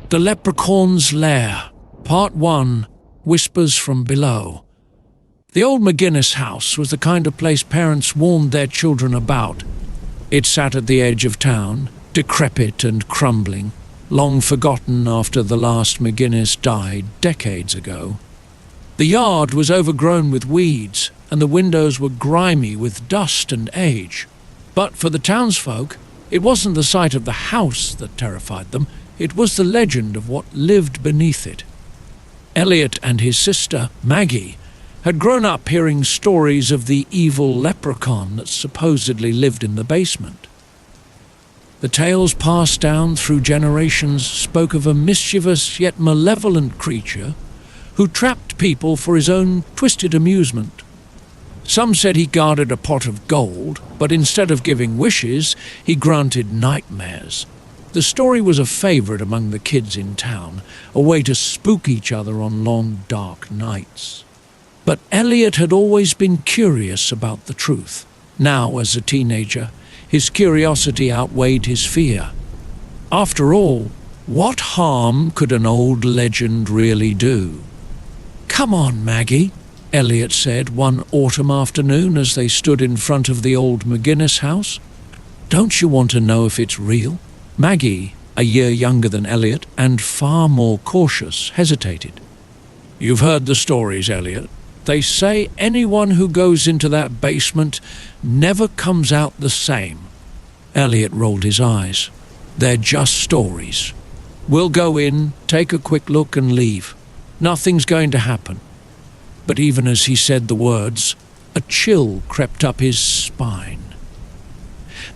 The Leprechaun's Lair, Part 1, Whispers from Below. The old McGinnis house was the kind of place parents warned their children about. It sat at the edge of town, decrepit and crumbling, long forgotten after the last McGinnis died decades ago. The yard was overgrown with weeds, and the windows were grimy with dust and age. But for the townsfolk, it wasn't the sight of the house that terrified them. It was the legend of what lived beneath it. Elliot and his sister, Maggie, had grown up hearing stories of the evil leprechaun that supposedly lived in the basement. The tales passed down through generations spoke of a mischievous yet malevolent creature who trapped people for his own twisted amusement. Some said he guarded a pot of gold, but instead of giving wishes, he granted nightmares. The story was a favourite among the kids in town, a way to spook each other on long, dark nights. But Elliot had always been curious about the truth. Now, as a teenager, his curiosity outweighed his fear. After all, what harm could an old legend really do? "Come on, Maggie," Elliot said one autumn afternoon as they stood in front of the old McGinnis house. "Don't you want to know if it's real?" Maggie, a year younger than Elliot and far more cautious, hesitated. "You've heard the stories, Elliot. They say anyone who goes into that basement never comes out the same." Elliot rolled his eyes. "They're just stories. We'll go in, take a quick look and leave. Nothing's going to happen." But even as he said the words, a chill crept up his spine.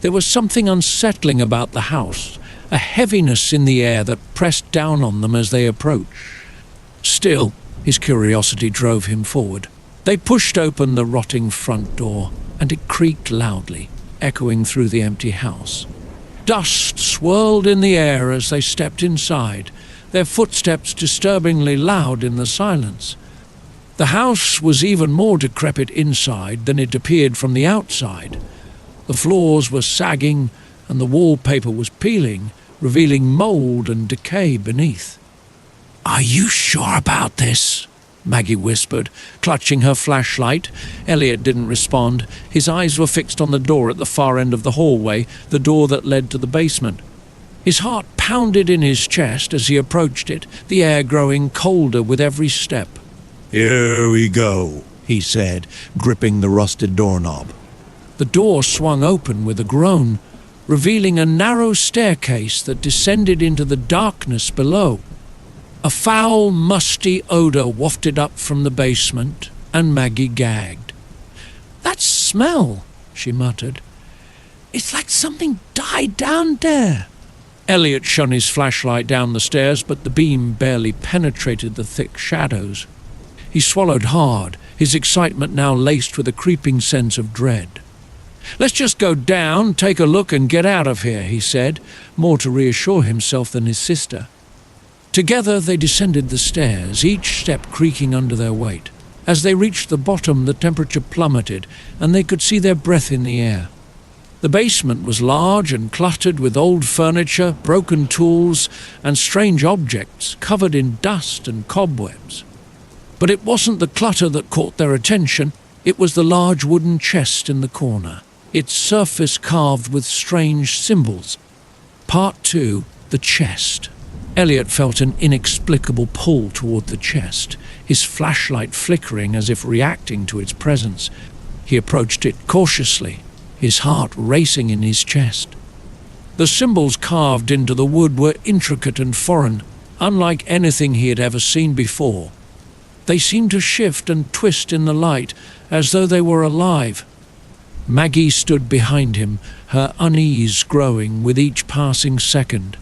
There was something unsettling about the house, a heaviness in the air that pressed down on them as they approached. Still, his curiosity drove him forward. They pushed open the rotting front door, and it creaked loudly, echoing through the empty house. Dust swirled in the air as they stepped inside, their footsteps disturbingly loud in the silence. The house was even more decrepit inside than it appeared from the outside. The floors were sagging and the wallpaper was peeling, revealing mold and decay beneath. "Are you sure about this?" Maggie whispered, clutching her flashlight. Elliot didn't respond. His eyes were fixed on the door at the far end of the hallway, the door that led to the basement. His heart pounded in his chest as he approached it, the air growing colder with every step. "Here we go," he said, gripping the rusted doorknob. The door swung open with a groan, revealing a narrow staircase that descended into the darkness below. A foul, musty odour wafted up from the basement, and Maggie gagged. "That smell," she muttered. "It's like something died down there." Elliot shone his flashlight down the stairs, but the beam barely penetrated the thick shadows. He swallowed hard, his excitement now laced with a creeping sense of dread. "Let's just go down, take a look and get out of here," he said, more to reassure himself than his sister. Together they descended the stairs, each step creaking under their weight. As they reached the bottom, the temperature plummeted, and they could see their breath in the air. The basement was large and cluttered with old furniture, broken tools, and strange objects covered in dust and cobwebs. But it wasn't the clutter that caught their attention, it was the large wooden chest in the corner, its surface carved with strange symbols. Part 2, the chest. Elliot felt an inexplicable pull toward the chest, his flashlight flickering as if reacting to its presence. He approached it cautiously, his heart racing in his chest. The symbols carved into the wood were intricate and foreign, unlike anything he had ever seen before. They seemed to shift and twist in the light, as though they were alive. Maggie stood behind him, her unease growing with each passing second.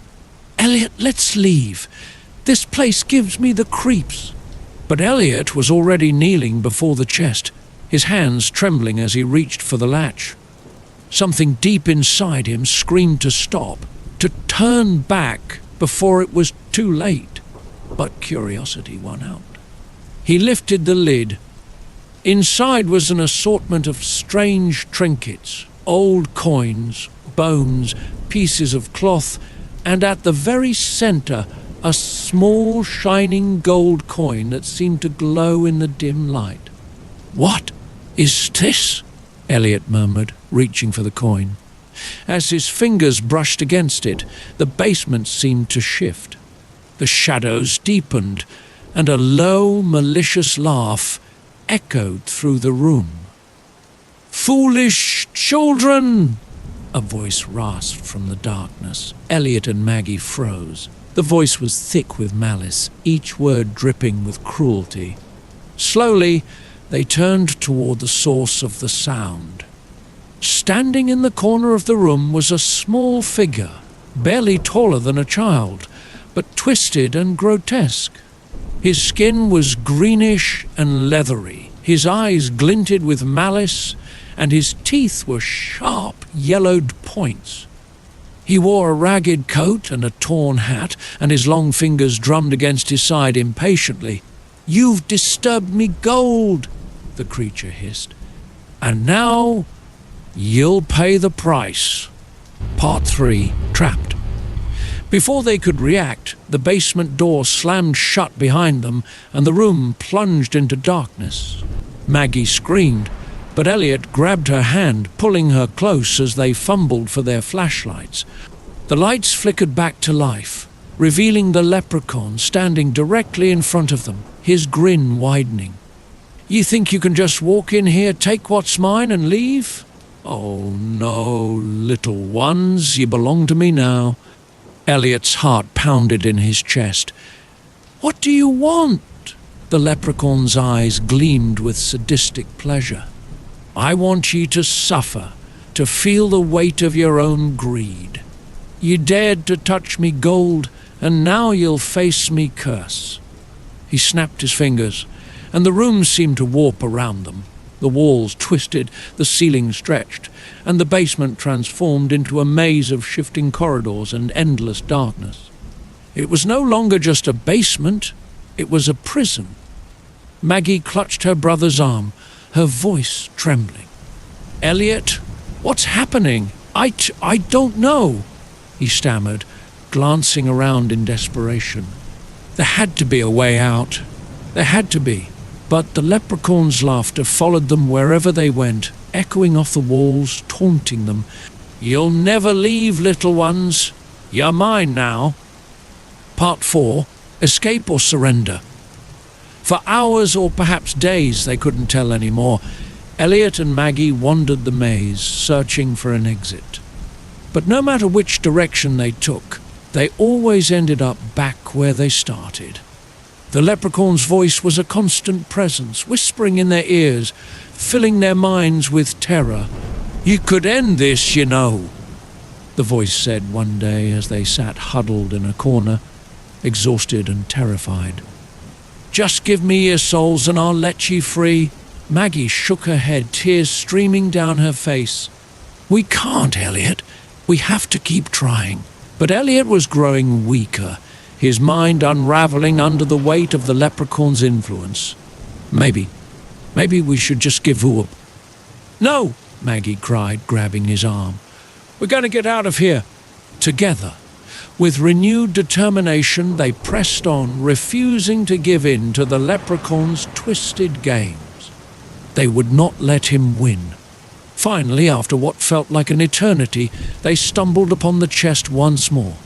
"Elliot, let's leave. This place gives me the creeps." But Elliot was already kneeling before the chest, his hands trembling as he reached for the latch. Something deep inside him screamed to stop, to turn back before it was too late. But curiosity won out. He lifted the lid. Inside was an assortment of strange trinkets, old coins, bones, pieces of cloth, and at the very center, a small shining gold coin that seemed to glow in the dim light. "What is this?" Elliot murmured, reaching for the coin. As his fingers brushed against it, the basement seemed to shift. The shadows deepened, and a low, malicious laugh echoed through the room. "Foolish children!" a voice rasped from the darkness. Elliot and Maggie froze. The voice was thick with malice, each word dripping with cruelty. Slowly, they turned toward the source of the sound. Standing in the corner of the room was a small figure, barely taller than a child, but twisted and grotesque. His skin was greenish and leathery, his eyes glinted with malice, and his teeth were sharp, yellowed points. He wore a ragged coat and a torn hat, and his long fingers drummed against his side impatiently. "You've disturbed me gold," the creature hissed. "And now you'll pay the price." Part 3. Trapped. Before they could react, the basement door slammed shut behind them, and the room plunged into darkness. Maggie screamed, but Elliot grabbed her hand, pulling her close as they fumbled for their flashlights. The lights flickered back to life, revealing the leprechaun standing directly in front of them, his grin widening. "You think you can just walk in here, take what's mine, and leave? Oh no, little ones, you belong to me now." Elliot's heart pounded in his chest. "What do you want?" The leprechaun's eyes gleamed with sadistic pleasure. "I want you to suffer, to feel the weight of your own greed. You dared to touch me gold, and now you'll face me curse." He snapped his fingers, and the room seemed to warp around them. The walls twisted, the ceiling stretched, and the basement transformed into a maze of shifting corridors and endless darkness. It was no longer just a basement, it was a prison. Maggie clutched her brother's arm, her voice trembling. "Elliot, what's happening? I don't know," he stammered, glancing around in desperation. There had to be a way out. There had to be. But the leprechaun's laughter followed them wherever they went, echoing off the walls, taunting them. "You'll never leave, little ones. You're mine now." Part 4. Escape or surrender. For hours or perhaps days, they couldn't tell anymore, Elliot and Maggie wandered the maze, searching for an exit. But no matter which direction they took, they always ended up back where they started. The leprechaun's voice was a constant presence, whispering in their ears, filling their minds with terror. "You could end this, you know," the voice said one day as they sat huddled in a corner, exhausted and terrified. "Just give me your souls and I'll let you free." Maggie shook her head, tears streaming down her face. "We can't, Elliot. We have to keep trying." But Elliot was growing weaker, his mind unraveling under the weight of the leprechaun's influence. Maybe we should just give up." "No," Maggie cried, grabbing his arm. "We're going to get out of here." Together, with renewed determination, they pressed on, refusing to give in to the leprechaun's twisted games. They would not let him win. Finally, after what felt like an eternity, they stumbled upon the chest once more.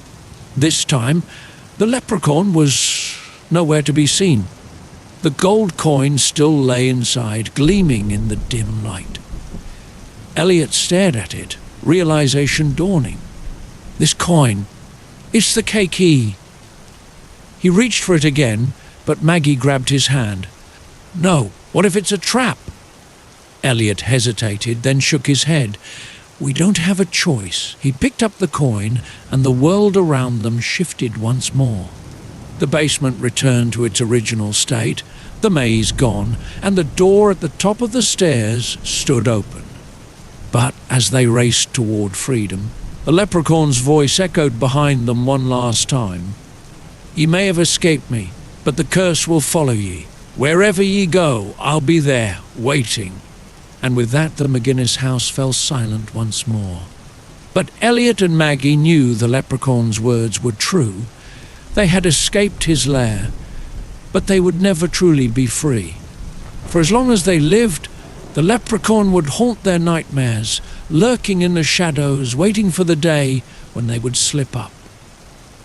This time, the leprechaun was nowhere to be seen. The gold coin still lay inside, gleaming in the dim light. Elliot stared at it, realization dawning. This coin, it's the key. He reached for it again, but Maggie grabbed his hand. "No, what if it's a trap?" Elliot hesitated, then shook his head. "We don't have a choice." He picked up the coin, and the world around them shifted once more. The basement returned to its original state, the maze gone, and the door at the top of the stairs stood open. But as they raced toward freedom, the leprechaun's voice echoed behind them one last time. "Ye may have escaped me, but the curse will follow ye. Wherever ye go, I'll be there, waiting." And with that, the McGinnis house fell silent once more. But Elliot and Maggie knew the leprechaun's words were true. They had escaped his lair, but they would never truly be free. For as long as they lived, the leprechaun would haunt their nightmares, lurking in the shadows, waiting for the day when they would slip up.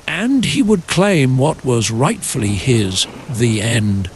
And he would claim what was rightfully his, the end.